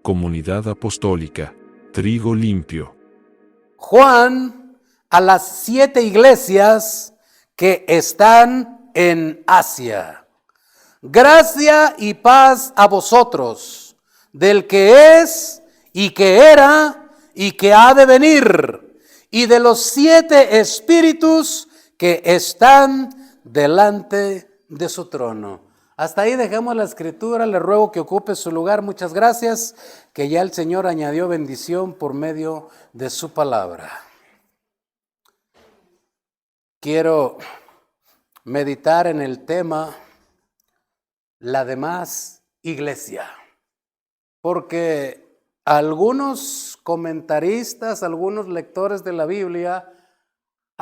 Comunidad Apostólica, Trigo Limpio. Juan a las 7 iglesias que están en Asia. Gracia y paz a vosotros, del que es y que era y que ha de venir, y de los 7 espíritus que están delante de su trono. Hasta ahí dejemos la escritura, le ruego que ocupe su lugar, muchas gracias, que ya el Señor añadió bendición por medio de su palabra. Quiero meditar en el tema la demás iglesia, porque algunos comentaristas, algunos lectores de la Biblia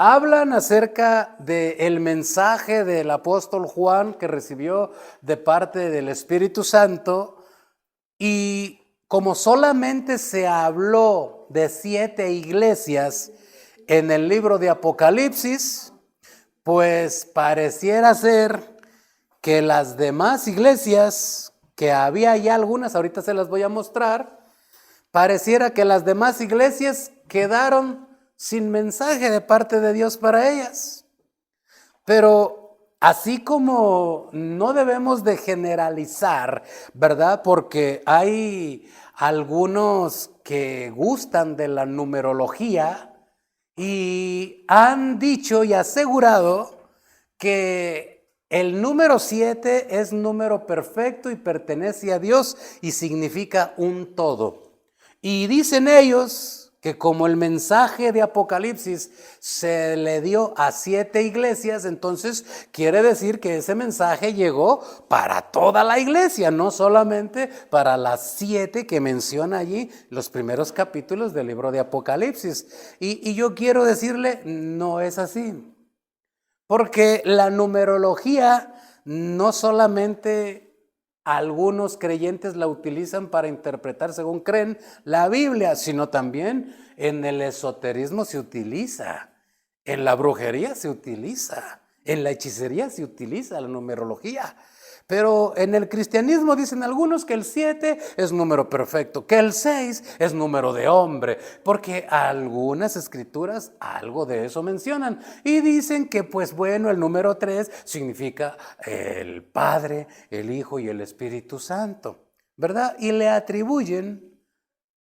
hablan acerca del mensaje del apóstol Juan que recibió de parte del Espíritu Santo, y como solamente se habló de 7 iglesias en el libro de Apocalipsis, pues pareciera ser que las demás iglesias, que había ya algunas, ahorita se las voy a mostrar, pareciera que las demás iglesias quedaron sin mensaje de parte de Dios para ellas. Pero así como no debemos de generalizar, ¿verdad? Porque hay algunos que gustan de la numerología y han dicho y asegurado que el número 7 es número perfecto y pertenece a Dios y significa un todo. Y dicen ellos que como el mensaje de Apocalipsis se le dio a 7 iglesias, entonces quiere decir que ese mensaje llegó para toda la iglesia, no solamente para las 7 que menciona allí los primeros capítulos del libro de Apocalipsis. Y yo quiero decirle, no es así. Porque la numerología no solamente algunos creyentes la utilizan para interpretar según creen la Biblia, sino también en el esoterismo se utiliza, en la brujería se utiliza, en la hechicería se utiliza la numerología. Pero en el cristianismo dicen algunos que el 7 es número perfecto, que el 6 es número de hombre, porque algunas escrituras algo de eso mencionan. Y dicen que pues bueno, el número 3 significa el Padre, el Hijo y el Espíritu Santo, ¿verdad? Y le atribuyen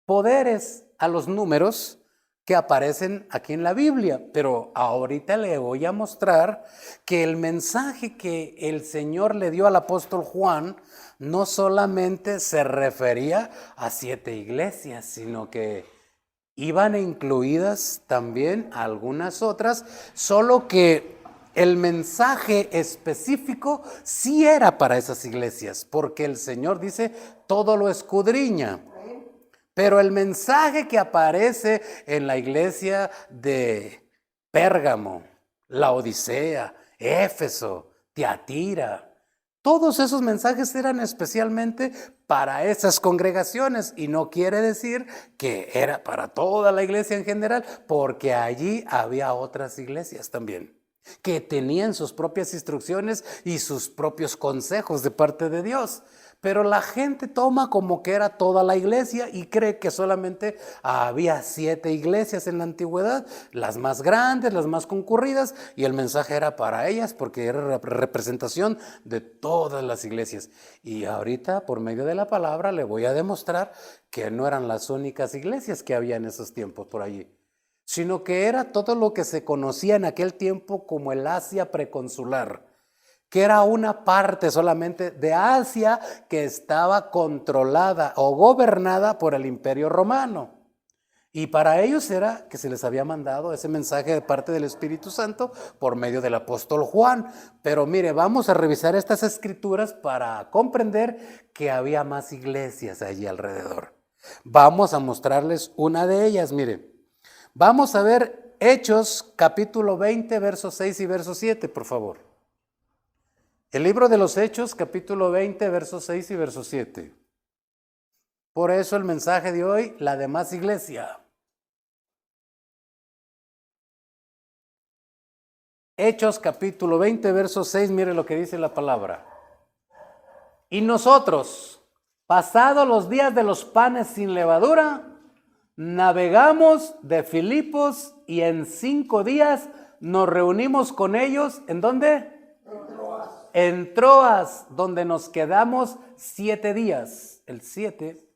poderes a los números que aparecen aquí en la Biblia, pero ahorita le voy a mostrar que el mensaje que el Señor le dio al apóstol Juan no solamente se refería a 7 iglesias, sino que iban incluidas también algunas otras, solo que el mensaje específico sí era para esas iglesias, porque el Señor dice, todo lo escudriña. Pero el mensaje que aparece en la iglesia de Pérgamo, Laodicea, Éfeso, Tiatira, todos esos mensajes eran especialmente para esas congregaciones y no quiere decir que era para toda la iglesia en general, porque allí había otras iglesias también que tenían sus propias instrucciones y sus propios consejos de parte de Dios. Pero la gente toma como que era toda la iglesia y cree que solamente había 7 iglesias en la antigüedad, las más grandes, las más concurridas, y el mensaje era para ellas porque era representación de todas las iglesias. Y ahorita, por medio de la palabra, le voy a demostrar que no eran las únicas iglesias que había en esos tiempos por allí, sino que era todo lo que se conocía en aquel tiempo como el Asia preconsular, que era una parte solamente de Asia que estaba controlada o gobernada por el Imperio Romano. Y para ellos era que se les había mandado ese mensaje de parte del Espíritu Santo por medio del apóstol Juan. Pero mire, vamos a revisar estas escrituras para comprender que había más iglesias allí alrededor. Vamos a mostrarles una de ellas, mire. Vamos a ver Hechos capítulo 20, versos 6 y verso 7, por favor. El libro de los Hechos, capítulo 20, versos 6 y verso 7. Por eso el mensaje de hoy, la demás iglesia. Hechos, capítulo 20, verso 6, mire lo que dice la palabra. Y nosotros, pasados los días de los panes sin levadura, navegamos de Filipos y en 5 días nos reunimos con ellos. ¿En dónde? En Troas, donde nos quedamos 7 días. El 7.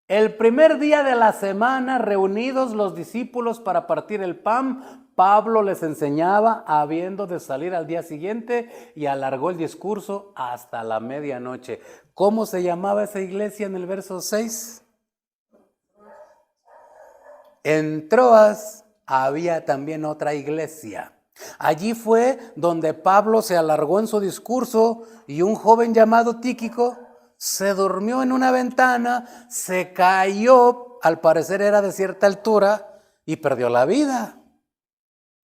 El primer día de la semana, reunidos los discípulos para partir el pan, Pablo les enseñaba habiendo de salir al día siguiente y alargó el discurso hasta la medianoche. ¿Cómo se llamaba esa iglesia en el verso 6? En Troas había también otra iglesia. Allí fue donde Pablo se alargó en su discurso y un joven llamado Tíquico se durmió en una ventana, se cayó, al parecer era de cierta altura, y perdió la vida.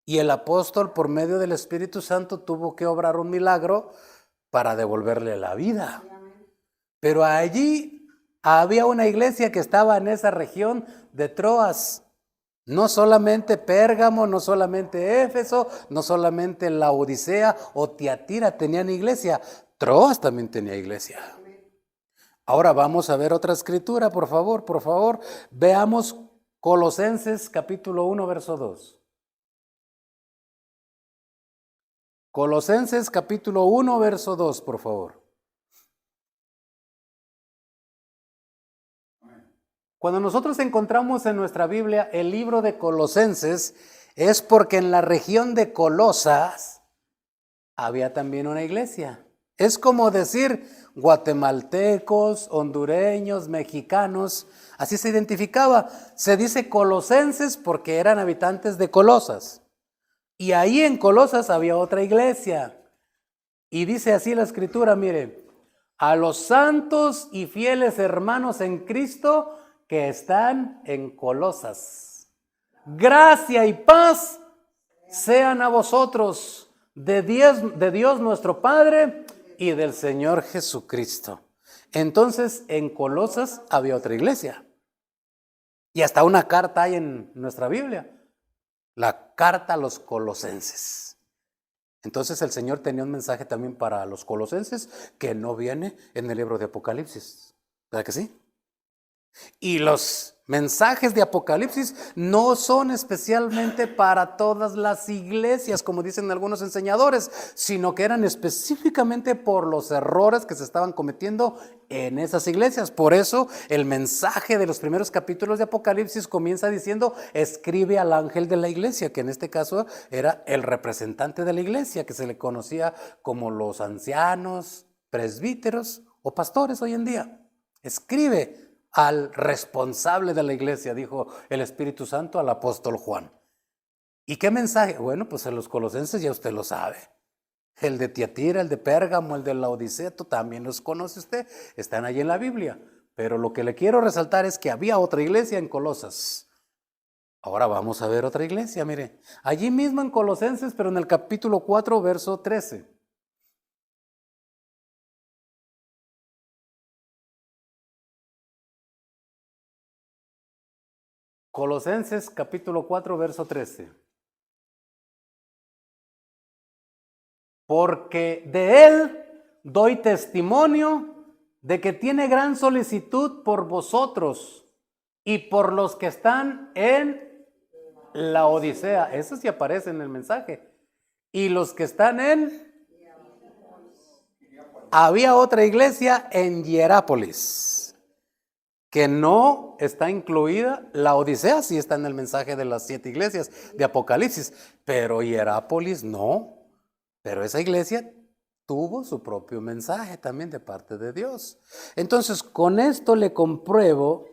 Y el apóstol, por medio del Espíritu Santo, tuvo que obrar un milagro para devolverle la vida. Pero allí había una iglesia que estaba en esa región de Troas. No solamente Pérgamo, no solamente Éfeso, no solamente la Odisea o Tiatira tenían iglesia, Troas también tenía iglesia. Ahora vamos a ver otra escritura, por favor. Veamos Colosenses capítulo 1, verso 2. Colosenses capítulo 1, verso 2, por favor. Cuando nosotros encontramos en nuestra Biblia el libro de Colosenses, es porque en la región de Colosas había también una iglesia. Es como decir guatemaltecos, hondureños, mexicanos, así se identificaba. Se dice colosenses porque eran habitantes de Colosas. Y ahí en Colosas había otra iglesia. Y dice así la escritura, mire, a los santos y fieles hermanos en Cristo que están en Colosas. Gracia y paz sean a vosotros de Dios nuestro Padre y del Señor Jesucristo. Entonces en Colosas había otra iglesia. Y hasta una carta hay en nuestra Biblia. La carta a los colosenses. Entonces el Señor tenía un mensaje también para los colosenses que no viene en el libro de Apocalipsis. ¿Verdad que sí? Y los mensajes de Apocalipsis no son especialmente para todas las iglesias, como dicen algunos enseñadores, sino que eran específicamente por los errores que se estaban cometiendo en esas iglesias. Por eso el mensaje de los primeros capítulos de Apocalipsis comienza diciendo: escribe al ángel de la iglesia, que en este caso era el representante de la iglesia, que se le conocía como los ancianos, presbíteros o pastores hoy en día. Escribe al responsable de la iglesia, dijo el Espíritu Santo al apóstol Juan. ¿Y qué mensaje? Bueno, pues en los colosenses ya usted lo sabe. El de Tiatira, el de Pérgamo, el de la Odisea, también los conoce usted, están ahí en la Biblia. Pero lo que le quiero resaltar es que había otra iglesia en Colosas. Ahora vamos a ver otra iglesia, mire. Allí mismo en Colosenses, pero en el capítulo 4, verso 13. Colosenses capítulo 4, verso 13. Porque de él doy testimonio de que tiene gran solicitud por vosotros y por los que están en la Odisea. Eso sí aparece en el mensaje. Y los que están en... Había otra iglesia en Hierápolis, que no está incluida. La Odisea sí está en el mensaje de las 7 iglesias de Apocalipsis, pero Hierápolis no. Pero esa iglesia tuvo su propio mensaje también de parte de Dios. Entonces, con esto le compruebo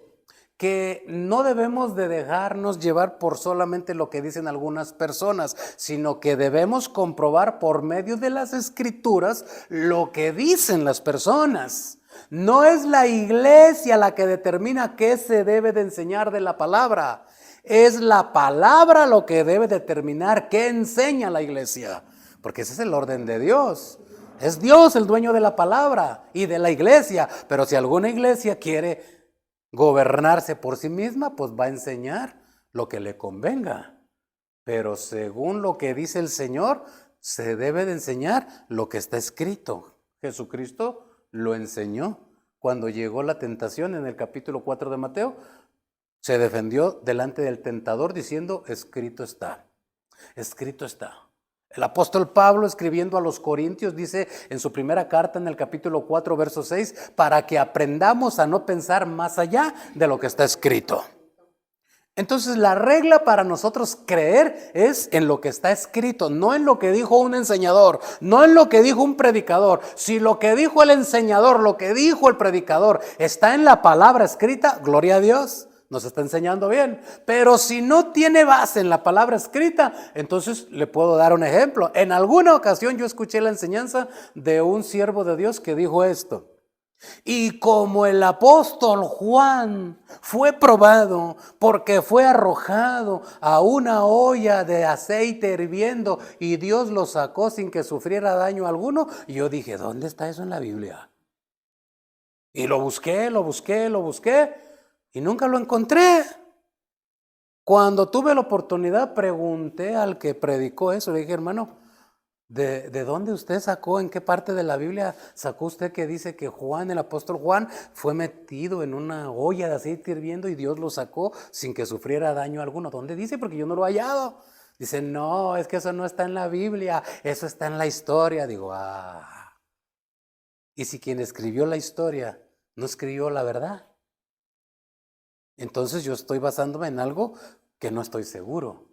que no debemos de dejarnos llevar por solamente lo que dicen algunas personas, sino que debemos comprobar por medio de las escrituras lo que dicen las personas. No es la iglesia la que determina qué se debe de enseñar de la palabra. Es la palabra lo que debe determinar qué enseña la iglesia. Porque ese es el orden de Dios. Es Dios el dueño de la palabra y de la iglesia. Pero si alguna iglesia quiere gobernarse por sí misma, pues va a enseñar lo que le convenga. Pero según lo que dice el Señor, se debe de enseñar lo que está escrito. Jesucristo lo enseñó. cuando llegó la tentación en el capítulo 4 de Mateo, se defendió delante del tentador diciendo, escrito está, escrito está. El apóstol Pablo, escribiendo a los Corintios, dice en su primera carta en el capítulo 4, verso 6, para que aprendamos a no pensar más allá de lo que está escrito. Entonces la regla para nosotros creer es en lo que está escrito, no en lo que dijo un enseñador, no en lo que dijo un predicador. Si lo que dijo el enseñador, lo que dijo el predicador está en la palabra escrita, gloria a Dios, nos está enseñando bien. Pero si no tiene base en la palabra escrita, entonces le puedo dar un ejemplo. En alguna ocasión yo escuché la enseñanza de un siervo de Dios que dijo esto. Y como el apóstol Juan fue probado porque fue arrojado a una olla de aceite hirviendo y Dios lo sacó sin que sufriera daño alguno, yo dije, ¿dónde está eso en la Biblia? Y lo busqué y nunca lo encontré. Cuando tuve la oportunidad pregunté al que predicó eso, le dije, hermano, ¿De dónde usted sacó, en qué parte de la Biblia sacó usted que dice que Juan, el apóstol Juan, fue metido en una olla de aceite hirviendo y Dios lo sacó sin que sufriera daño alguno? ¿Dónde dice? Porque yo no lo he hallado. Dice, no, es que eso no está en la Biblia, eso está en la historia. Digo, y si quien escribió la historia no escribió la verdad, entonces yo estoy basándome en algo que no estoy seguro.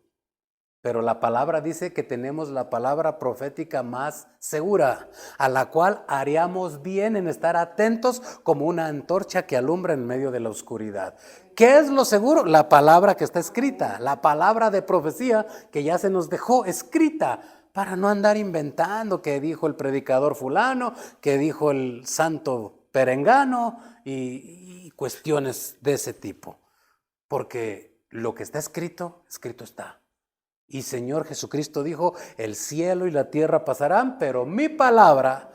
Pero la palabra dice que tenemos la palabra profética más segura, a la cual haríamos bien en estar atentos como una antorcha que alumbra en medio de la oscuridad. ¿Qué es lo seguro? La palabra que está escrita, la palabra de profecía que ya se nos dejó escrita, para no andar inventando que dijo el predicador fulano, que dijo el santo perengano y cuestiones de ese tipo. Porque lo que está escrito, escrito está. Y Señor Jesucristo dijo, el cielo y la tierra pasarán, pero mi palabra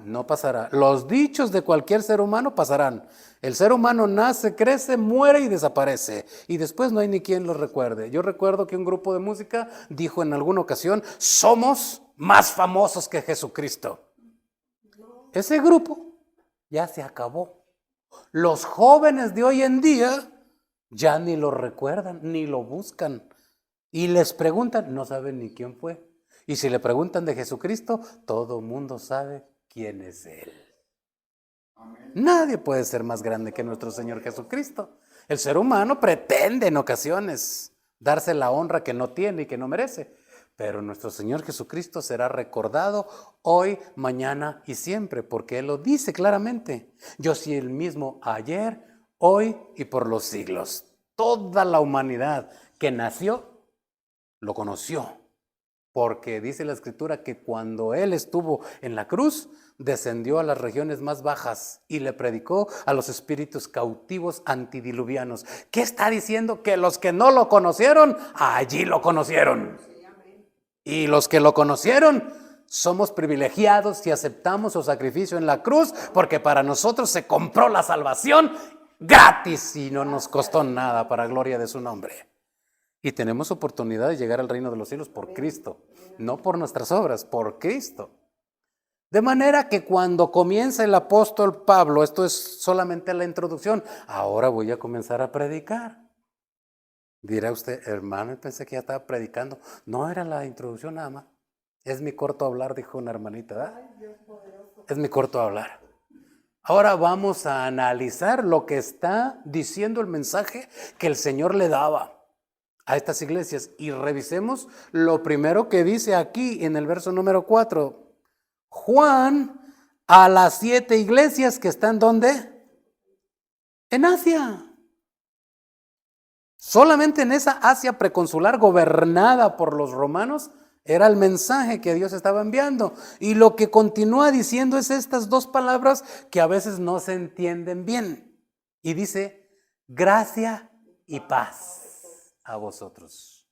no pasará. Los dichos de cualquier ser humano pasarán. El ser humano nace, crece, muere y desaparece. Y después no hay ni quien los recuerde. Yo recuerdo que un grupo de música dijo en alguna ocasión, somos más famosos que Jesucristo. Ese grupo ya se acabó. Los jóvenes de hoy en día ya ni lo recuerdan, ni lo buscan. Y les preguntan, no saben ni quién fue. Y si le preguntan de Jesucristo, todo mundo sabe quién es Él. Amén. Nadie puede ser más grande que nuestro Señor Jesucristo. El ser humano pretende en ocasiones darse la honra que no tiene y que no merece. Pero nuestro Señor Jesucristo será recordado hoy, mañana y siempre, porque Él lo dice claramente. Yo soy el mismo ayer, hoy y por los siglos. Toda la humanidad que nació lo conoció, porque dice la Escritura que cuando Él estuvo en la cruz, descendió a las regiones más bajas y le predicó a los espíritus cautivos antidiluvianos. ¿Qué está diciendo? Que los que no lo conocieron, allí lo conocieron. Y los que lo conocieron, somos privilegiados si aceptamos su sacrificio en la cruz, porque para nosotros se compró la salvación gratis y no nos costó nada, para gloria de su nombre. Y tenemos oportunidad de llegar al reino de los cielos por Cristo, no por nuestras obras, por Cristo. De manera que cuando comienza el apóstol Pablo, esto es solamente la introducción, ahora voy a comenzar a predicar. Dirá usted, hermano, pensé que ya estaba predicando. No, era la introducción nada más. Es mi corto hablar, dijo una hermanita, ¿verdad? Es mi corto hablar. Ahora vamos a analizar lo que está diciendo el mensaje que el Señor le daba a estas iglesias, y revisemos lo primero que dice aquí en el verso número 4. Juan a las 7 iglesias que están ¿dónde? En Asia. Solamente en esa Asia preconsular gobernada por los romanos era el mensaje que Dios estaba enviando. Y lo que continúa diciendo es estas dos palabras que a veces no se entienden bien. Y dice, gracia y paz a vosotros.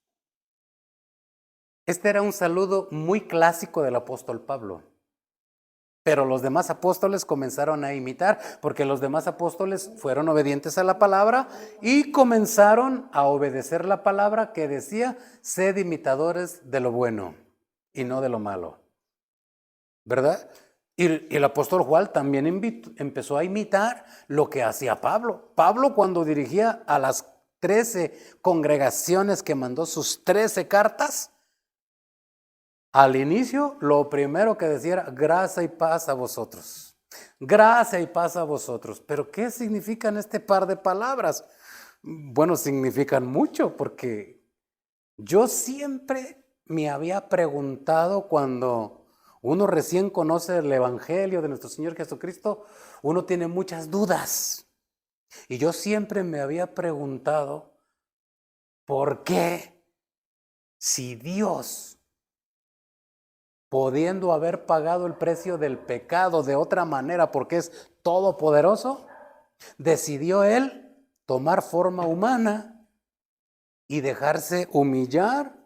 Este era un saludo muy clásico del apóstol Pablo, pero los demás apóstoles comenzaron a imitar, porque los demás apóstoles fueron obedientes a la palabra y comenzaron a obedecer la palabra que decía, sed imitadores de lo bueno y no de lo malo, ¿verdad? Y el apóstol Juan también empezó a imitar lo que hacía Pablo. Pablo, cuando dirigía a las 13 congregaciones que mandó sus 13 cartas, al inicio lo primero que decía era gracia y paz a vosotros. Gracia y paz a vosotros. Pero ¿qué significan este par de palabras? Bueno, significan mucho, porque yo siempre me había preguntado, cuando uno recién conoce el Evangelio de nuestro Señor Jesucristo, uno tiene muchas dudas. Y yo siempre me había preguntado, ¿por qué, si Dios, pudiendo haber pagado el precio del pecado de otra manera, porque es todopoderoso, decidió Él tomar forma humana y dejarse humillar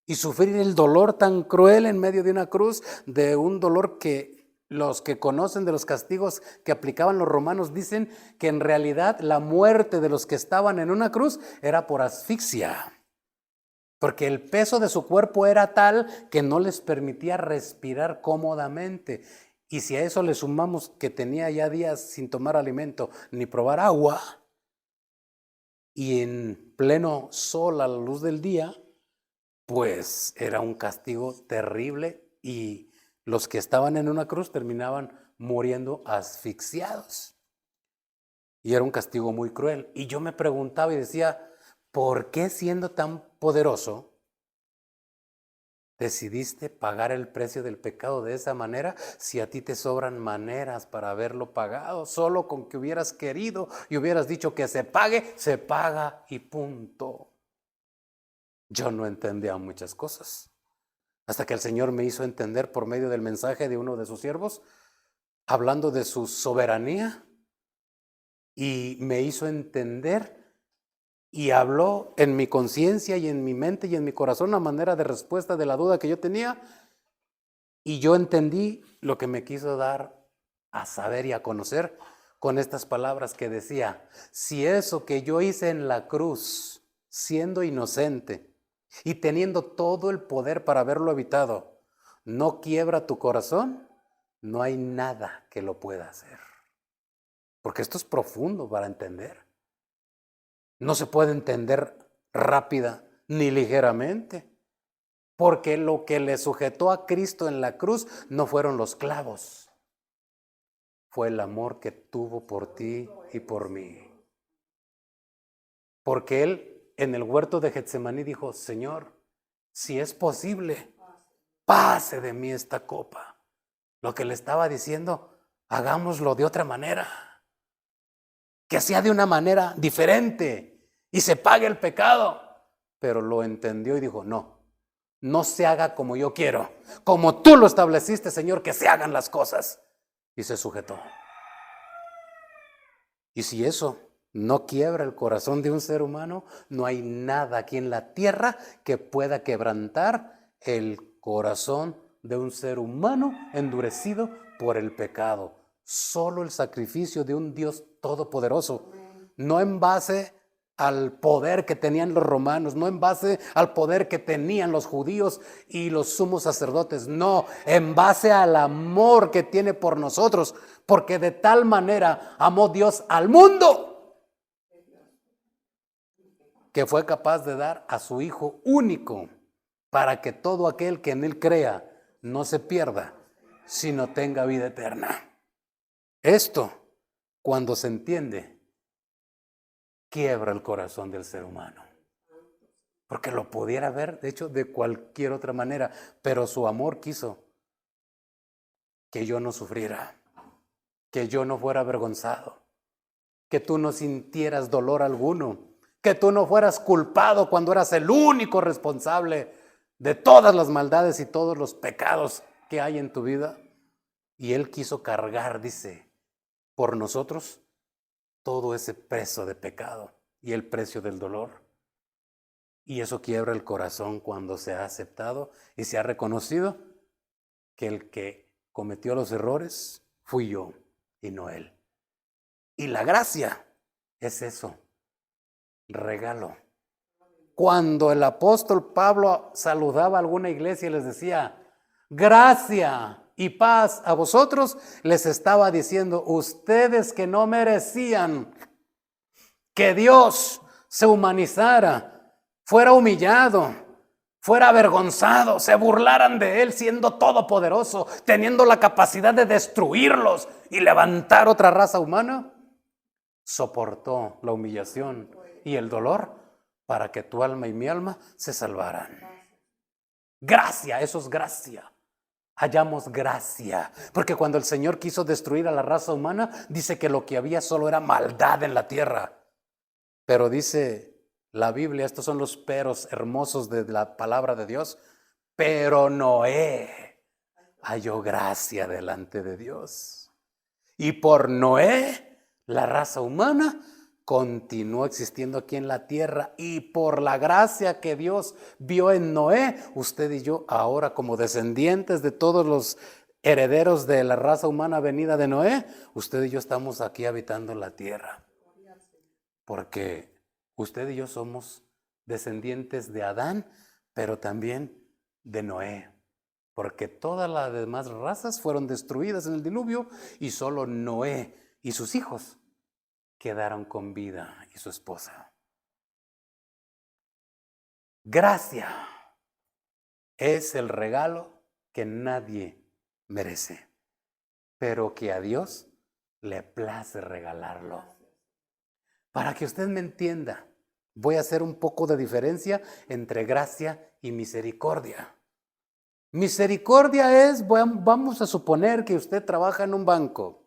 y sufrir el dolor tan cruel en medio de una cruz, de un dolor que los que conocen de los castigos que aplicaban los romanos dicen que en realidad la muerte de los que estaban en una cruz era por asfixia, porque el peso de su cuerpo era tal que no les permitía respirar cómodamente. Y si a eso le sumamos que tenía ya días sin tomar alimento ni probar agua, y en pleno sol a la luz del día, pues era un castigo terrible, y los que estaban en una cruz terminaban muriendo asfixiados. Y era un castigo muy cruel. Y yo me preguntaba y decía, ¿por qué, siendo tan poderoso, decidiste pagar el precio del pecado de esa manera, si a ti te sobran maneras para haberlo pagado? Solo con que hubieras querido y hubieras dicho que se pague, se paga y punto. Yo no entendía muchas cosas, hasta que el Señor me hizo entender por medio del mensaje de uno de sus siervos, hablando de su soberanía, y me hizo entender y habló en mi conciencia y en mi mente y en mi corazón a manera de respuesta de la duda que yo tenía, y yo entendí lo que me quiso dar a saber y a conocer con estas palabras que decía: si eso que yo hice en la cruz, siendo inocente y teniendo todo el poder para haberlo evitado, no quiebra tu corazón, no hay nada que lo pueda hacer. Porque esto es profundo para entender. No se puede entender rápida ni ligeramente, porque lo que le sujetó a Cristo en la cruz no fueron los clavos, fue el amor que tuvo por ti y por mí. Porque Él en el huerto de Getsemaní dijo: Señor, si es posible, pase de mí esta copa. Lo que le estaba diciendo, hagámoslo de otra manera, que sea de una manera diferente y se pague el pecado. Pero lo entendió y dijo: no se haga como yo quiero, como tú lo estableciste, Señor, que se hagan las cosas. Y se sujetó. Y si eso no quiebra el corazón de un ser humano, no hay nada aquí en la tierra que pueda quebrantar el corazón de un ser humano endurecido por el pecado. Solo el sacrificio de un Dios todopoderoso, no en base al poder que tenían los romanos, no en base al poder que tenían los judíos y los sumos sacerdotes, no, en base al amor que tiene por nosotros, porque de tal manera amó Dios al mundo que fue capaz de dar a su Hijo único, para que todo aquel que en Él crea no se pierda, sino tenga vida eterna. Esto, cuando se entiende, quiebra el corazón del ser humano, porque lo pudiera ver, de hecho, de cualquier otra manera, pero su amor quiso que yo no sufriera, que yo no fuera avergonzado, que tú no sintieras dolor alguno, que tú no fueras culpado cuando eras el único responsable de todas las maldades y todos los pecados que hay en tu vida. Y Él quiso cargar, dice, por nosotros todo ese peso de pecado y el precio del dolor. Y eso quiebra el corazón cuando se ha aceptado y se ha reconocido que el que cometió los errores fui yo y no Él. Y la gracia es eso, regalo. Cuando el apóstol Pablo saludaba a alguna iglesia y les decía: gracia y paz a vosotros, les estaba diciendo, ustedes que no merecían que Dios se humanizara, fuera humillado, fuera avergonzado, se burlaran de Él siendo todopoderoso, teniendo la capacidad de destruirlos y levantar otra raza humana, soportó la humillación y el dolor para que tu alma y mi alma se salvaran. Gracia, eso es gracia. Hallamos gracia, porque cuando el Señor quiso destruir a la raza humana, dice que lo que había solo era maldad en la tierra. Pero dice la Biblia, estos son los peros hermosos de la palabra de Dios, pero Noé halló gracia delante de Dios. Y por Noé, la raza humana continuó existiendo aquí en la tierra, y por la gracia que Dios vio en Noé, usted y yo ahora, como descendientes de todos los herederos de la raza humana venida de Noé, usted y yo estamos aquí habitando en la tierra, porque usted y yo somos descendientes de Adán, pero también de Noé, porque todas las demás razas fueron destruidas en el diluvio y solo Noé y sus hijos quedaron con vida, y su esposa. Gracia es el regalo que nadie merece, pero que a Dios le place regalarlo. Para que usted me entienda, voy a hacer un poco de diferencia entre gracia y misericordia. Misericordia es, vamos a suponer que usted trabaja en un banco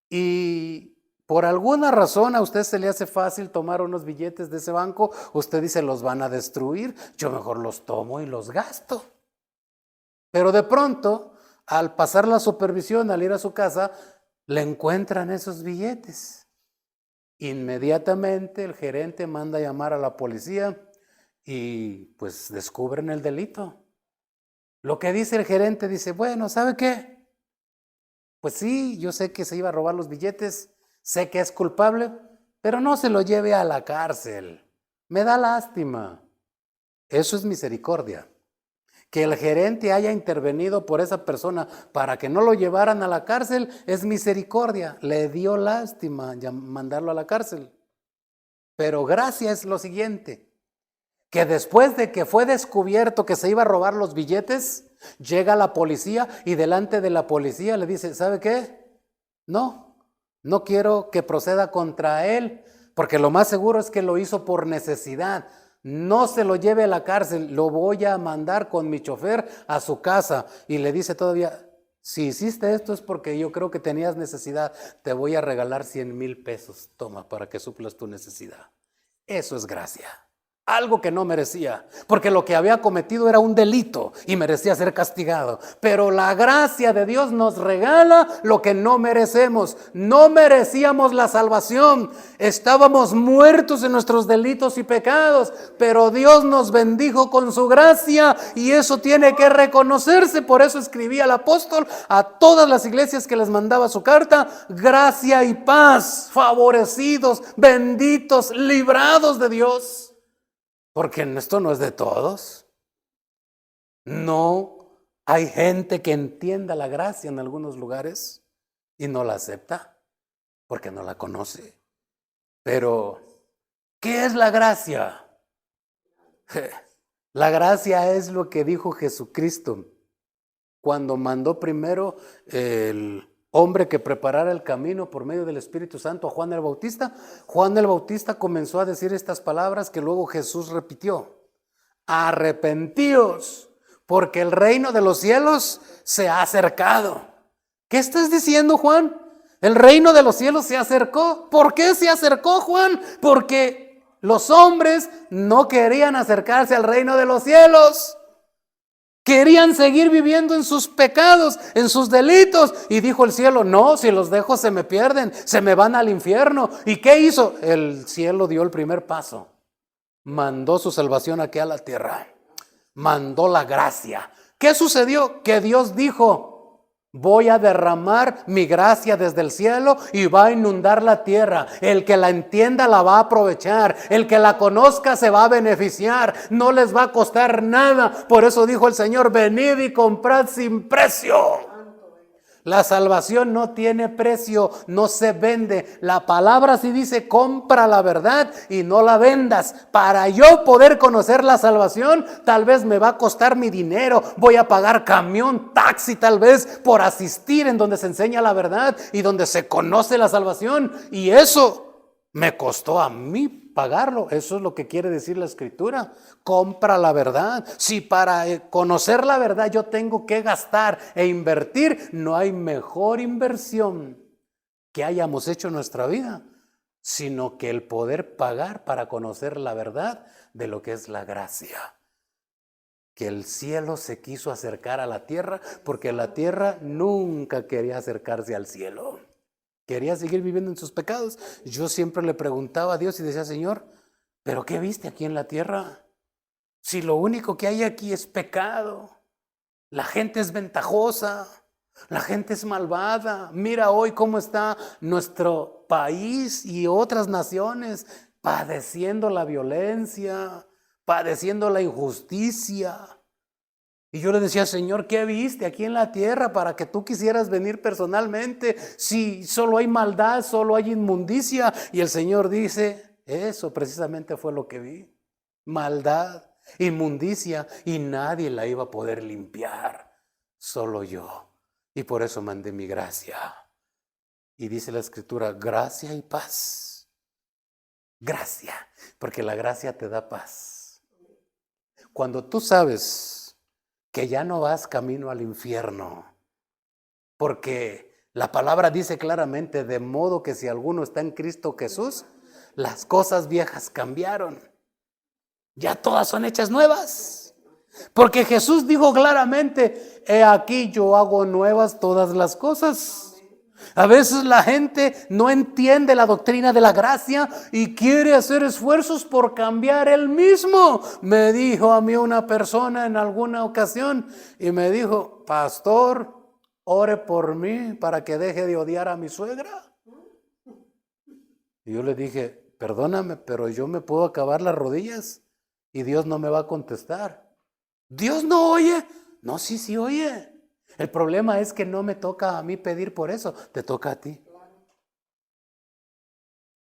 y por alguna razón a usted se le hace fácil tomar unos billetes de ese banco. Usted dice, los van a destruir, yo mejor los tomo y los gasto. Pero de pronto, al pasar la supervisión, al ir a su casa, le encuentran esos billetes. Inmediatamente el gerente manda a llamar a la policía y pues descubren el delito. Lo que dice el gerente, dice, bueno, ¿sabe qué? Pues sí, yo sé que se iba a robar los billetes, sé que es culpable, pero no se lo lleve a la cárcel. Me da lástima. Eso es misericordia. Que el gerente haya intervenido por esa persona para que no lo llevaran a la cárcel es misericordia. Le dio lástima mandarlo a la cárcel. Pero gracia es lo siguiente, que después de que fue descubierto que se iba a robar los billetes, llega la policía y delante de la policía le dice, ¿sabe qué? No quiero que proceda contra él, porque lo más seguro es que lo hizo por necesidad. No se lo lleve a la cárcel, lo voy a mandar con mi chofer a su casa. Y le dice todavía, si hiciste esto es porque yo creo que tenías necesidad, te voy a regalar 100,000 pesos, toma, para que suplas tu necesidad. Eso es gracia. Algo que no merecía, porque lo que había cometido era un delito y merecía ser castigado. Pero la gracia de Dios nos regala lo que no merecemos. No merecíamos la salvación, estábamos muertos en nuestros delitos y pecados, pero Dios nos bendijo con su gracia y eso tiene que reconocerse. Por eso escribía el apóstol a todas las iglesias que les mandaba su carta, gracia y paz, favorecidos, benditos, librados de Dios. Porque esto no es de todos. No hay gente que entienda la gracia en algunos lugares y no la acepta porque no la conoce. Pero, ¿qué es la gracia? La gracia es lo que dijo Jesucristo cuando mandó primero el hombre que preparara el camino por medio del Espíritu Santo a Juan el Bautista. Juan el Bautista comenzó a decir estas palabras que luego Jesús repitió: arrepentíos, porque el reino de los cielos se ha acercado. ¿Qué estás diciendo, Juan? El reino de los cielos se acercó. ¿Por qué se acercó, Juan? Porque los hombres no querían acercarse al reino de los cielos. Querían seguir viviendo en sus pecados, en sus delitos. Y dijo el cielo, no, si los dejo se me pierden, se me van al infierno. ¿Y qué hizo? El cielo dio el primer paso. Mandó su salvación aquí a la tierra. Mandó la gracia. ¿Qué sucedió? Que Dios dijo, Voy a derramar mi gracia desde el cielo y va a inundar la tierra. El que la entienda la va a aprovechar. El que la conozca se va a beneficiar. No les va a costar nada. Por eso dijo el Señor, venid y comprad sin precio. La salvación no tiene precio, no se vende. La palabra sí dice, compra la verdad y no la vendas. Para yo poder conocer la salvación, tal vez me va a costar mi dinero. Voy a pagar camión, taxi tal vez, por asistir en donde se enseña la verdad y donde se conoce la salvación. Y eso me costó a mí pagarlo. Eso es lo que quiere decir la Escritura. Compra la verdad. Si para conocer la verdad yo tengo que gastar e invertir, no hay mejor inversión que hayamos hecho en nuestra vida, sino que el poder pagar para conocer la verdad de lo que es la gracia. Que el cielo se quiso acercar a la tierra porque la tierra nunca quería acercarse al cielo. Quería seguir viviendo en sus pecados. Yo siempre le preguntaba a Dios y decía, Señor, ¿pero qué viste aquí en la tierra? Si lo único que hay aquí es pecado. La gente es ventajosa. La gente es malvada. Mira hoy cómo está nuestro país y otras naciones padeciendo la violencia, padeciendo la injusticia. Y yo le decía, Señor, ¿qué viste aquí en la tierra para que tú quisieras venir personalmente? Si solo hay maldad, solo hay inmundicia. Y el Señor dice, eso precisamente fue lo que vi. Maldad, inmundicia, y nadie la iba a poder limpiar, solo yo. Y por eso mandé mi gracia. Y dice la Escritura, gracia y paz. Gracia, porque la gracia te da paz. Cuando tú sabes que ya no vas camino al infierno, porque la palabra dice claramente, de modo que si alguno está en Cristo Jesús, las cosas viejas cambiaron, ya todas son hechas nuevas, porque Jesús dijo claramente, he aquí yo hago nuevas todas las cosas. A veces la gente no entiende la doctrina de la gracia y quiere hacer esfuerzos por cambiar él mismo. Me dijo a mí una persona en alguna ocasión y me dijo, pastor, ore por mí para que deje de odiar a mi suegra. Y yo le dije, perdóname, pero yo me puedo acabar las rodillas y Dios no me va a contestar. ¿Dios no oye? No, sí oye. El problema es que no me toca a mí pedir por eso, te toca a ti.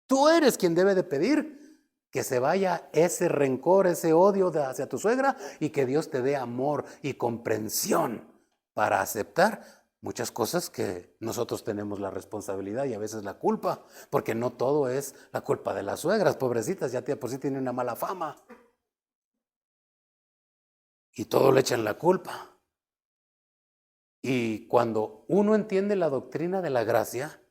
Tú eres quien debe de pedir que se vaya ese rencor, ese odio hacia tu suegra y que Dios te dé amor y comprensión para aceptar muchas cosas que nosotros tenemos la responsabilidad y a veces la culpa, porque no todo es la culpa de las suegras, pobrecitas, ya por sí tienen una mala fama. Y todo le echan la culpa. Y cuando uno entiende la doctrina de la gracia,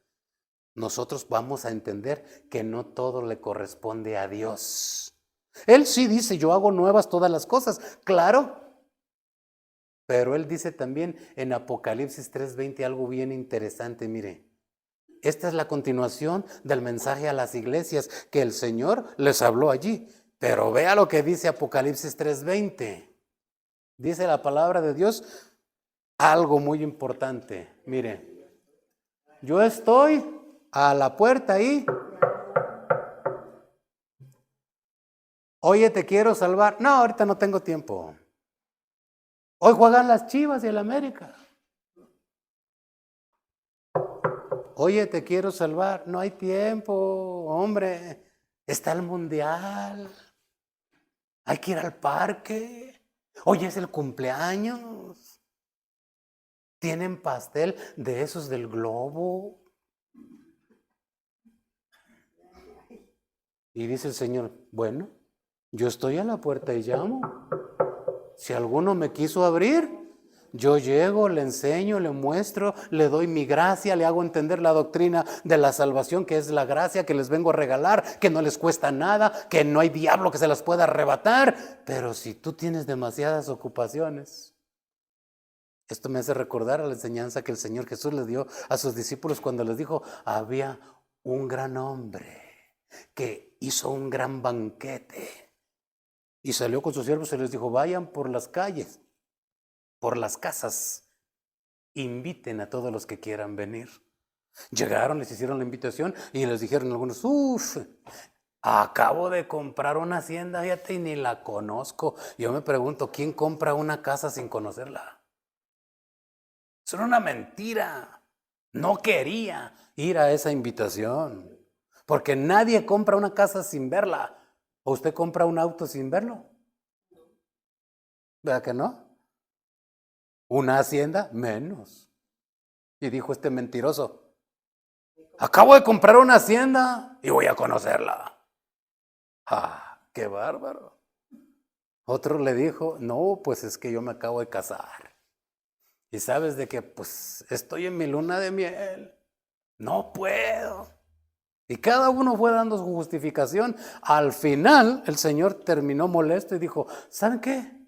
nosotros vamos a entender que no todo le corresponde a Dios. Él sí dice, yo hago nuevas todas las cosas, claro. Pero Él dice también en Apocalipsis 3:20 algo bien interesante, mire. Esta es la continuación del mensaje a las iglesias que el Señor les habló allí. Pero vea lo que dice Apocalipsis 3:20. Dice la palabra de Dios algo muy importante. Mire, yo estoy a la puerta ahí. Oye, te quiero salvar. No, ahorita no tengo tiempo. Hoy juegan las Chivas y el América. Oye, te quiero salvar. No hay tiempo, hombre. Está el mundial. Hay que ir al parque. Hoy es el cumpleaños. Tienen pastel de esos del globo. Y dice el Señor, bueno, yo estoy a la puerta y llamo. Si alguno me quiso abrir, yo llego, le enseño, le muestro, le doy mi gracia, le hago entender la doctrina de la salvación, que es la gracia que les vengo a regalar, que no les cuesta nada, que no hay diablo que se las pueda arrebatar. Pero si tú tienes demasiadas ocupaciones, esto me hace recordar a la enseñanza que el Señor Jesús les dio a sus discípulos cuando les dijo, había un gran hombre que hizo un gran banquete y salió con sus siervos y les dijo, vayan por las calles, por las casas inviten a todos los que quieran venir. Llegaron, les hicieron la invitación y les dijeron algunos, uff, acabo de comprar una hacienda, fíjate, y ni la conozco. Yo me pregunto, ¿quién compra una casa sin conocerla? Es una mentira. No quería ir a esa invitación, porque nadie compra una casa sin verla. ¿O usted compra un auto sin verlo? ¿Verdad que no? Una hacienda, menos. Y dijo este mentiroso, acabo de comprar una hacienda y voy a conocerla. ¡Ah, qué bárbaro! Otro le dijo, no, pues es que yo me acabo de casar. Y sabes de que pues estoy en mi luna de miel. No puedo. Y cada uno fue dando su justificación. Al final el Señor terminó molesto y dijo, ¿saben qué?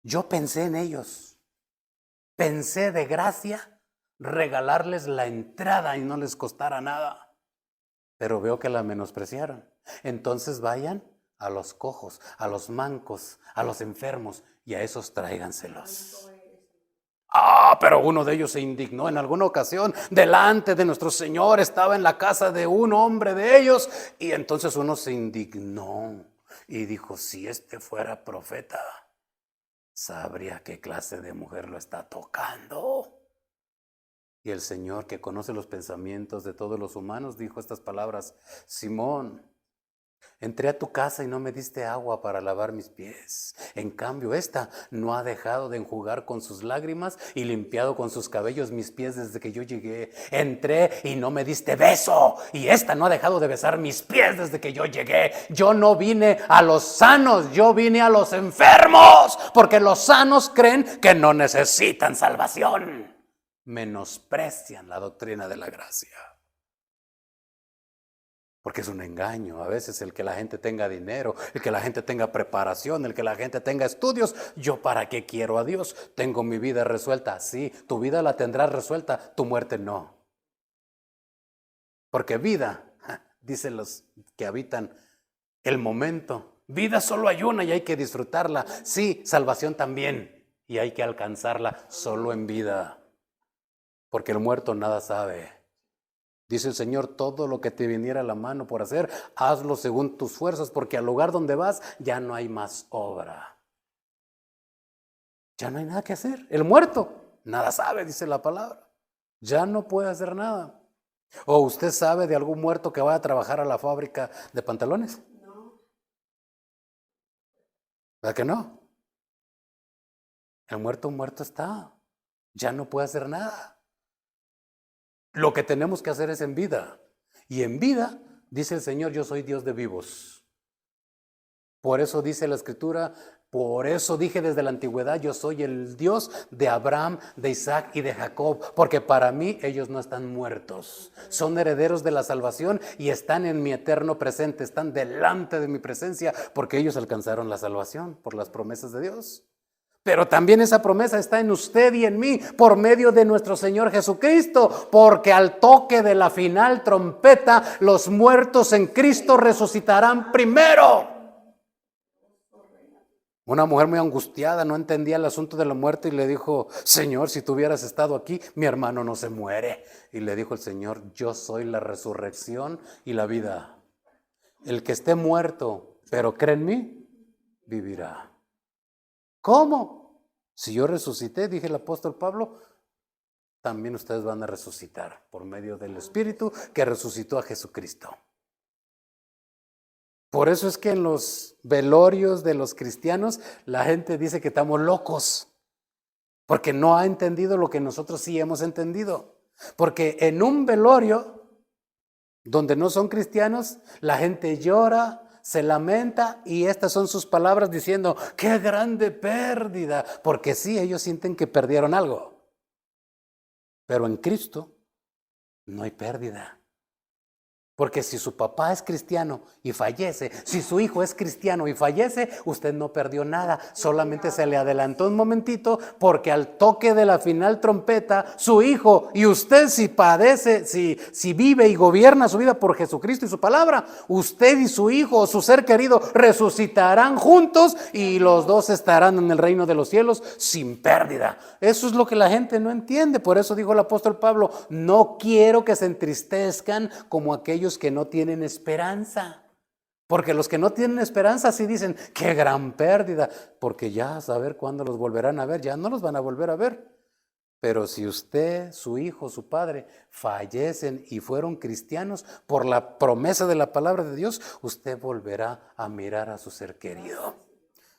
Yo pensé en ellos. Pensé de gracia regalarles la entrada y no les costara nada. Pero veo que la menospreciaron. Entonces vayan a los cojos, a los mancos, a los enfermos y a esos tráiganselos. Pero uno de ellos se indignó en alguna ocasión delante de nuestro Señor, estaba en la casa de un hombre de ellos y entonces uno se indignó y dijo, si este fuera profeta, sabría qué clase de mujer lo está tocando. Y el Señor, que conoce los pensamientos de todos los humanos, dijo estas palabras, Simón, entré a tu casa y no me diste agua para lavar mis pies. En cambio, esta no ha dejado de enjugar con sus lágrimas y limpiado con sus cabellos mis pies desde que yo llegué. Entré y no me diste beso. Y esta no ha dejado de besar mis pies desde que yo llegué. Yo no vine a los sanos, yo vine a los enfermos. Porque los sanos creen que no necesitan salvación. Menosprecian la doctrina de la gracia. Porque es un engaño. A veces el que la gente tenga dinero, el que la gente tenga preparación, el que la gente tenga estudios. ¿Yo para qué quiero a Dios? Tengo mi vida resuelta. Sí, tu vida la tendrás resuelta, tu muerte no. Porque vida, dicen los que habitan el momento, vida solo hay una y hay que disfrutarla. Sí, salvación también y hay que alcanzarla solo en vida. Porque el muerto nada sabe. Dice el Señor, todo lo que te viniera a la mano por hacer, hazlo según tus fuerzas, porque al lugar donde vas ya no hay más obra. Ya no hay nada que hacer. El muerto nada sabe, dice la palabra. Ya no puede hacer nada. ¿O usted sabe de algún muerto que vaya a trabajar a la fábrica de pantalones? No. ¿Verdad que no? El muerto está. Ya no puede hacer nada. Lo que tenemos que hacer es en vida. Y en vida, dice el Señor, yo soy Dios de vivos. Por eso dice la Escritura, por eso dije desde la antigüedad, yo soy el Dios de Abraham, de Isaac y de Jacob. Porque para mí ellos no están muertos. Son herederos de la salvación y están en mi eterno presente. Están delante de mi presencia porque ellos alcanzaron la salvación por las promesas de Dios. Pero también esa promesa está en usted y en mí por medio de nuestro Señor Jesucristo, porque al toque de la final trompeta, los muertos en Cristo resucitarán primero. Una mujer muy angustiada no entendía el asunto de la muerte y le dijo, Señor, si tú hubieras estado aquí, mi hermano no se muere. Y le dijo el Señor, yo soy la resurrección y la vida. El que esté muerto, pero cree en mí, vivirá. ¿Cómo? Si yo resucité, dije el apóstol Pablo, también ustedes van a resucitar por medio del Espíritu que resucitó a Jesucristo. Por eso es que en los velorios de los cristianos la gente dice que estamos locos, porque no ha entendido lo que nosotros sí hemos entendido. Porque en un velorio donde no son cristianos, la gente llora, se lamenta y estas son sus palabras diciendo, ¡qué grande pérdida! Porque sí, ellos sienten que perdieron algo. Pero en Cristo no hay pérdida. Porque si su papá es cristiano y fallece, si su hijo es cristiano y fallece, usted no perdió nada, solamente se le adelantó un momentito, porque al toque de la final trompeta, su hijo y usted, si padece, si vive y gobierna su vida por Jesucristo y su palabra, usted y su hijo o su ser querido resucitarán juntos y los dos estarán en el reino de los cielos sin pérdida. Eso es lo que la gente no entiende. Por eso dijo el apóstol Pablo: no quiero que se entristezcan como aquellos que no tienen esperanza. Porque los que no tienen esperanza sí dicen: qué gran pérdida, porque ya a saber cuándo los volverán a ver, ya no los van a volver a ver. Pero si usted, su hijo, su padre fallecen y fueron cristianos por la promesa de la palabra de Dios, usted volverá a mirar a su ser querido,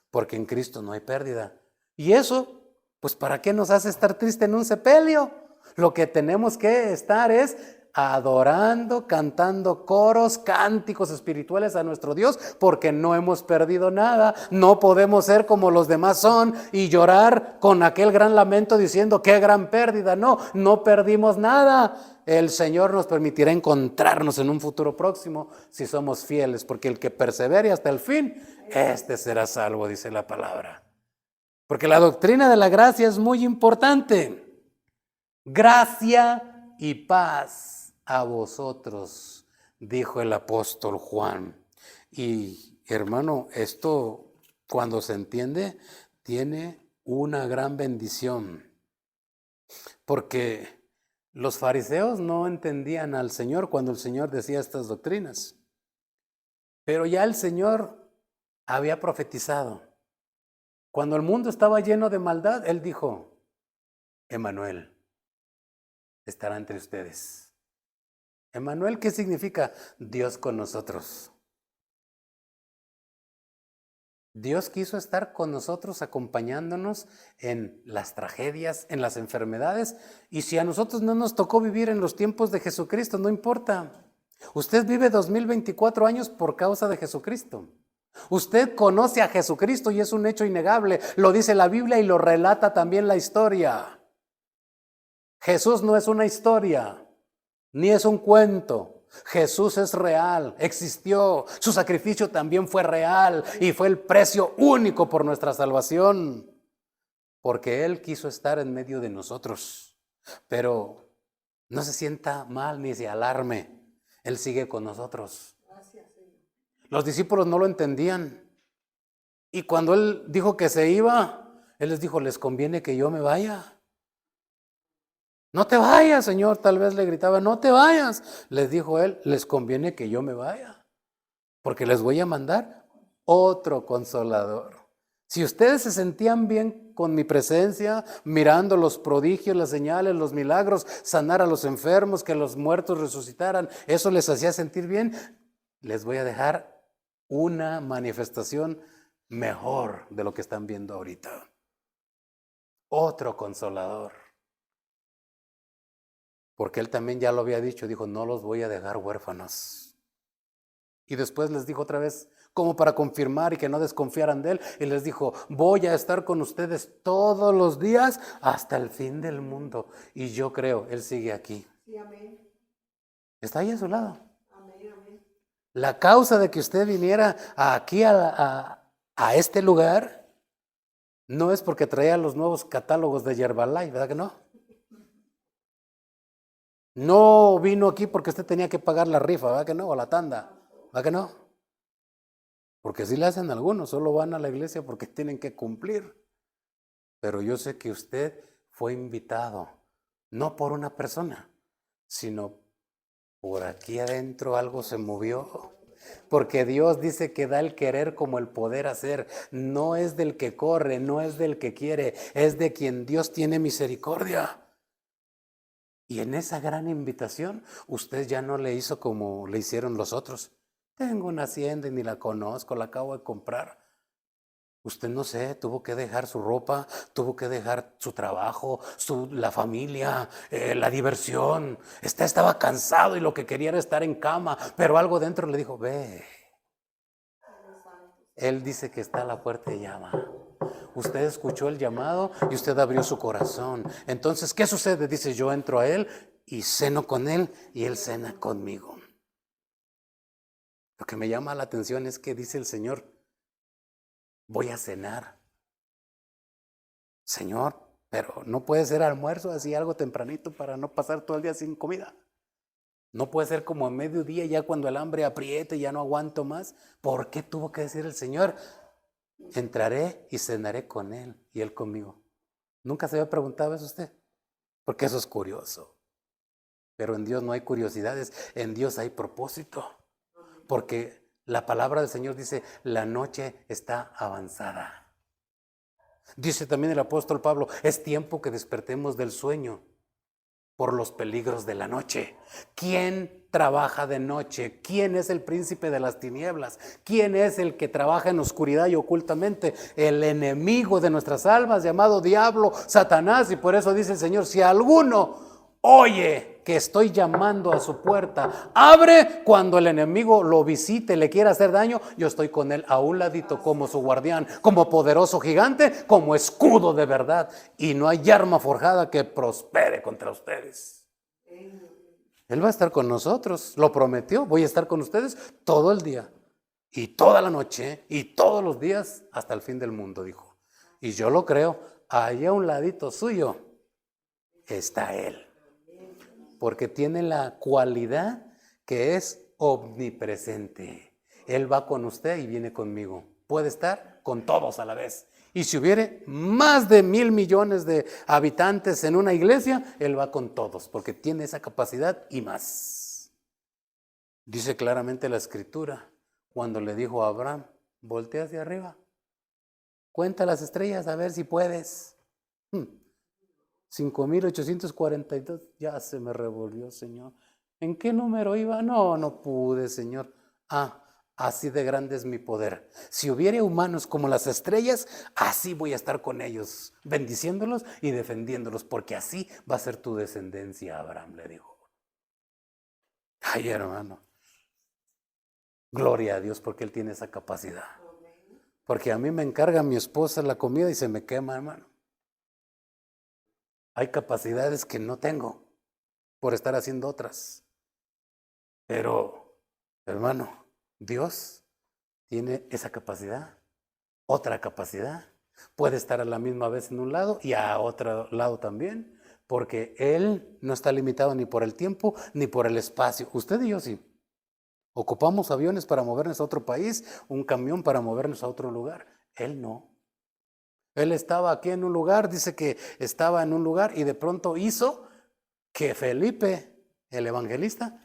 porque en Cristo no hay pérdida. Y eso, pues, ¿para qué nos hace estar triste en un sepelio? Lo que tenemos que estar es adorando, cantando coros, cánticos espirituales a nuestro Dios, porque no hemos perdido nada. No podemos ser como los demás son y llorar con aquel gran lamento diciendo: qué gran pérdida. No perdimos nada. El Señor nos permitirá encontrarnos en un futuro próximo si somos fieles, porque el que persevere hasta el fin, este será salvo, dice la palabra. Porque la doctrina de la gracia es muy importante. Gracia y paz a vosotros, dijo el apóstol Juan. Y hermano, esto, cuando se entiende, tiene una gran bendición, porque los fariseos no entendían al Señor cuando el Señor decía estas doctrinas, pero ya el Señor había profetizado. Cuando el mundo estaba lleno de maldad, Él dijo: Emmanuel estará entre ustedes. Emmanuel, ¿qué significa? Dios con nosotros. Dios quiso estar con nosotros, acompañándonos en las tragedias, en las enfermedades. Y si a nosotros no nos tocó vivir en los tiempos de Jesucristo, no importa. Usted vive 2024 años por causa de Jesucristo. Usted conoce a Jesucristo y es un hecho innegable. Lo dice la Biblia y lo relata también la historia. Jesús no es una historia, ni es un cuento. Jesús es real, existió, su sacrificio también fue real y fue el precio único por nuestra salvación, porque Él quiso estar en medio de nosotros. Pero no se sienta mal ni se alarme, Él sigue con nosotros. Los discípulos no lo entendían, y cuando Él dijo que se iba, Él les dijo: ¿les conviene que yo me vaya? No te vayas, Señor, tal vez le gritaba: no te vayas. Les dijo Él: les conviene que yo me vaya, porque les voy a mandar otro consolador. Si ustedes se sentían bien con mi presencia, mirando los prodigios, las señales, los milagros, sanar a los enfermos, que los muertos resucitaran, eso les hacía sentir bien, les voy a dejar una manifestación mejor de lo que están viendo ahorita. Otro consolador. Porque Él también ya lo había dicho, dijo: no los voy a dejar huérfanos. Y después les dijo otra vez, como para confirmar y que no desconfiaran de Él, y les dijo: voy a estar con ustedes todos los días hasta el fin del mundo. Y yo creo, Él sigue aquí. Sí, amén. Está ahí a su lado. Amén, amén. La causa de que usted viniera aquí a este lugar no es porque traía los nuevos catálogos de Herbalife, ¿verdad que no? No vino aquí porque usted tenía que pagar la rifa, ¿verdad que no? O la tanda, ¿verdad que no? Porque sí le hacen algunos, solo van a la iglesia porque tienen que cumplir. Pero yo sé que usted fue invitado, no por una persona, sino por aquí adentro algo se movió. Porque Dios dice que da el querer como el poder hacer. No es del que corre, no es del que quiere, es de quien Dios tiene misericordia. Y en esa gran invitación, usted ya no le hizo como le hicieron los otros. Tengo una hacienda y ni la conozco, la acabo de comprar. Usted, no sé, tuvo que dejar su ropa, tuvo que dejar su trabajo, la familia, la diversión. Estaba cansado y lo que quería era estar en cama, pero algo dentro le dijo: ve. Él dice que está a la puerta y llama. Usted escuchó el llamado y usted abrió su corazón. Entonces, ¿qué sucede? Dice: yo entro a Él y ceno con Él y Él cena conmigo. Lo que me llama la atención es que dice el Señor, voy a cenar. Señor, pero no puede ser almuerzo, así algo tempranito para no pasar todo el día sin comida. No puede ser como a mediodía, ya cuando el hambre apriete y ya no aguanto más. ¿Por qué tuvo que decir el Señor? Entraré y cenaré con Él y Él conmigo. ¿Nunca se había preguntado eso usted? Porque eso es curioso. Pero en Dios no hay curiosidades, en Dios hay propósito. Porque la palabra del Señor dice, la noche está avanzada. Dice también el apóstol Pablo, es tiempo que despertemos del sueño por los peligros de la noche. ¿Quién trabaja de noche? ¿Quién es el príncipe de las tinieblas? ¿Quién es el que trabaja en oscuridad y ocultamente? El enemigo de nuestras almas, llamado diablo, Satanás. Y por eso dice el Señor, si alguno oye que estoy llamando a su puerta, abre cuando el enemigo lo visite, le quiera hacer daño, yo estoy con él a un ladito como su guardián, como poderoso gigante, como escudo de verdad, y no hay arma forjada que prospere contra ustedes. Él va a estar con nosotros, lo prometió, voy a estar con ustedes todo el día, y toda la noche, y todos los días, hasta el fin del mundo, dijo. Y yo lo creo, allá a un ladito suyo está Él. Porque tiene la cualidad que es omnipresente. Él va con usted y viene conmigo. Puede estar con todos a la vez. Y si hubiere más de 1,000 millones de habitantes en una iglesia, Él va con todos, porque tiene esa capacidad y más. Dice claramente la Escritura, cuando le dijo a Abraham, voltea hacia arriba, cuenta las estrellas a ver si puedes. 5,842, ya se me revolvió, Señor. ¿En qué número iba? No pude, Señor. Así de grande es mi poder. Si hubiere humanos como las estrellas, así voy a estar con ellos, bendiciéndolos y defendiéndolos, porque así va a ser tu descendencia, Abraham le dijo. Ay, hermano, gloria a Dios porque Él tiene esa capacidad. Porque a mí me encarga mi esposa la comida y se me quema, hermano. Hay capacidades que no tengo por estar haciendo otras. Pero, hermano, Dios tiene esa capacidad, otra capacidad. Puede estar a la misma vez en un lado y a otro lado también, porque Él no está limitado ni por el tiempo ni por el espacio. Usted y yo sí. Ocupamos aviones para movernos a otro país, un camión para movernos a otro lugar. Él no. Él estaba aquí en un lugar, dice que estaba en un lugar y de pronto hizo que Felipe, el evangelista,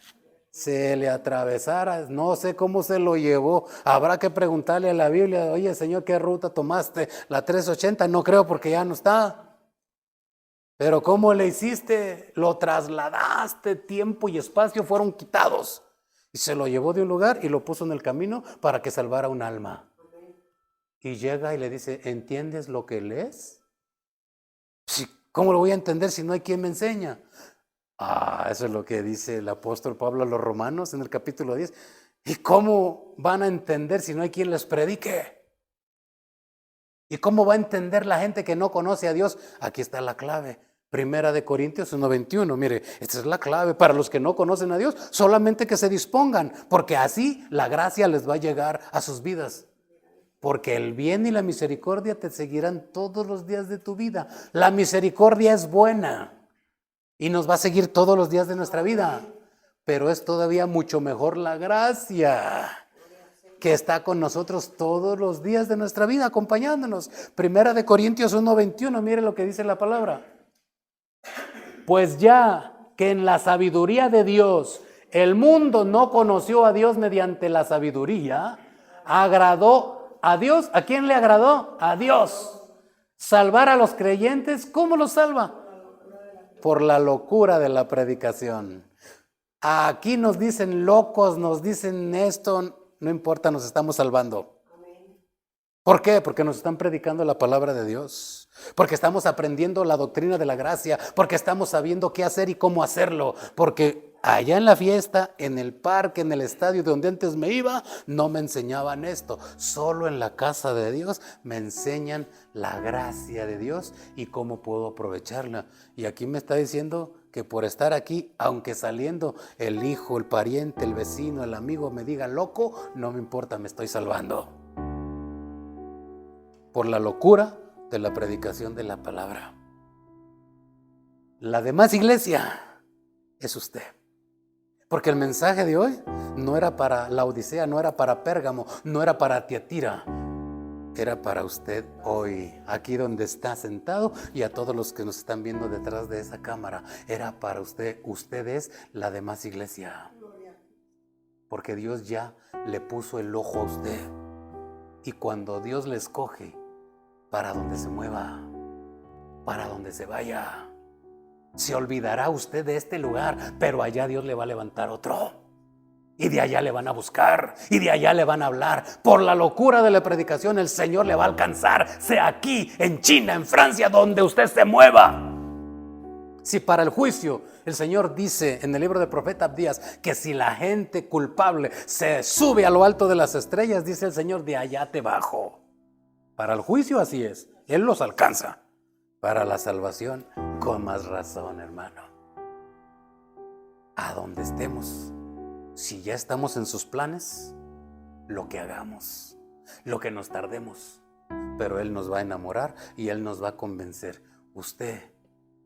se le atravesara. No sé cómo se lo llevó. Habrá que preguntarle a la Biblia, oye, Señor, ¿qué ruta tomaste? La 380, no creo porque ya no está. Pero ¿cómo le hiciste? Lo trasladaste, tiempo y espacio fueron quitados. Y se lo llevó de un lugar y lo puso en el camino para que salvara un alma. Y llega y le dice, ¿entiendes lo que lees? ¿Cómo lo voy a entender si no hay quien me enseña? Eso es lo que dice el apóstol Pablo a los romanos en el capítulo 10. ¿Y cómo van a entender si no hay quien les predique? ¿Y cómo va a entender la gente que no conoce a Dios? Aquí está la clave. 1 Corintios 1:21. Mire, esta es la clave para los que no conocen a Dios. Solamente que se dispongan, porque así la gracia les va a llegar a sus vidas. Porque el bien y la misericordia te seguirán todos los días de tu vida. La misericordia es buena y nos va a seguir todos los días de nuestra vida. Pero es todavía mucho mejor la gracia que está con nosotros todos los días de nuestra vida, acompañándonos. 1 Corintios 1:21, mire lo que dice la palabra. Pues ya que en la sabiduría de Dios el mundo no conoció a Dios mediante la sabiduría, agradó a Dios. ¿A quién le agradó? A Dios. Salvar a los creyentes, ¿cómo los salva? Por la locura de la predicación. Aquí nos dicen locos, nos dicen esto, no importa, nos estamos salvando. ¿Por qué? Porque nos están predicando la palabra de Dios, porque estamos aprendiendo la doctrina de la gracia, porque estamos sabiendo qué hacer y cómo hacerlo, porque allá en la fiesta, en el parque, en el estadio de donde antes me iba, no me enseñaban esto. Solo en la casa de Dios me enseñan la gracia de Dios y cómo puedo aprovecharla. Y aquí me está diciendo que por estar aquí, aunque saliendo el hijo, el pariente, el vecino, el amigo me diga loco, no me importa, me estoy salvando. Por la locura de la predicación de la palabra. La demás iglesia es usted. Porque el mensaje de hoy no era para la Odisea, no era para Pérgamo, no era para Tiatira. Era para usted hoy, aquí donde está sentado, y a todos los que nos están viendo detrás de esa cámara. Era para usted. Usted es la demás iglesia. Porque Dios ya le puso el ojo a usted. Y cuando Dios le escoge, para donde se mueva, para donde se vaya, se olvidará usted de este lugar, pero allá Dios le va a levantar otro. Y de allá le van a buscar, y de allá le van a hablar. Por la locura de la predicación, el Señor le va a alcanzar, sea aquí, en China, en Francia, donde usted se mueva. Si para el juicio el Señor dice en el libro del profeta Abdías que si la gente culpable se sube a lo alto de las estrellas, dice el Señor, de allá te bajo. Para el juicio así es, Él los alcanza. Para la salvación, con más razón, hermano. A donde estemos, si ya estamos en sus planes, lo que hagamos, lo que nos tardemos, pero Él nos va a enamorar y Él nos va a convencer. Usted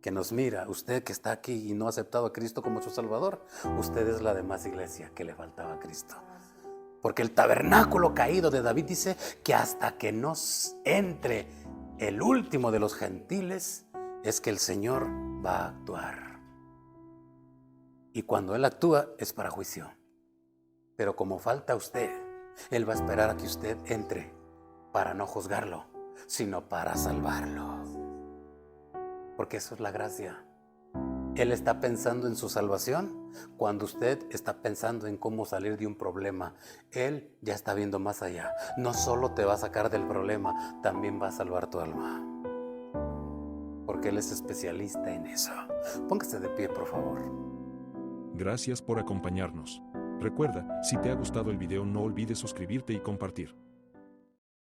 que nos mira, usted que está aquí y no ha aceptado a Cristo como su Salvador, usted es la demás iglesia que le faltaba a Cristo. Porque el tabernáculo caído de David dice que hasta que nos entre el último de los gentiles, es que el Señor va a actuar. Y cuando Él actúa es para juicio. Pero como falta usted, Él va a esperar a que usted entre para no juzgarlo, sino para salvarlo. Porque eso es la gracia. Él está pensando en su salvación cuando usted está pensando en cómo salir de un problema. Él ya está viendo más allá. No solo te va a sacar del problema, también va a salvar tu alma. Porque Él es especialista en eso. Póngase de pie, por favor. Gracias por acompañarnos. Recuerda, si te ha gustado el video no olvides suscribirte y compartir.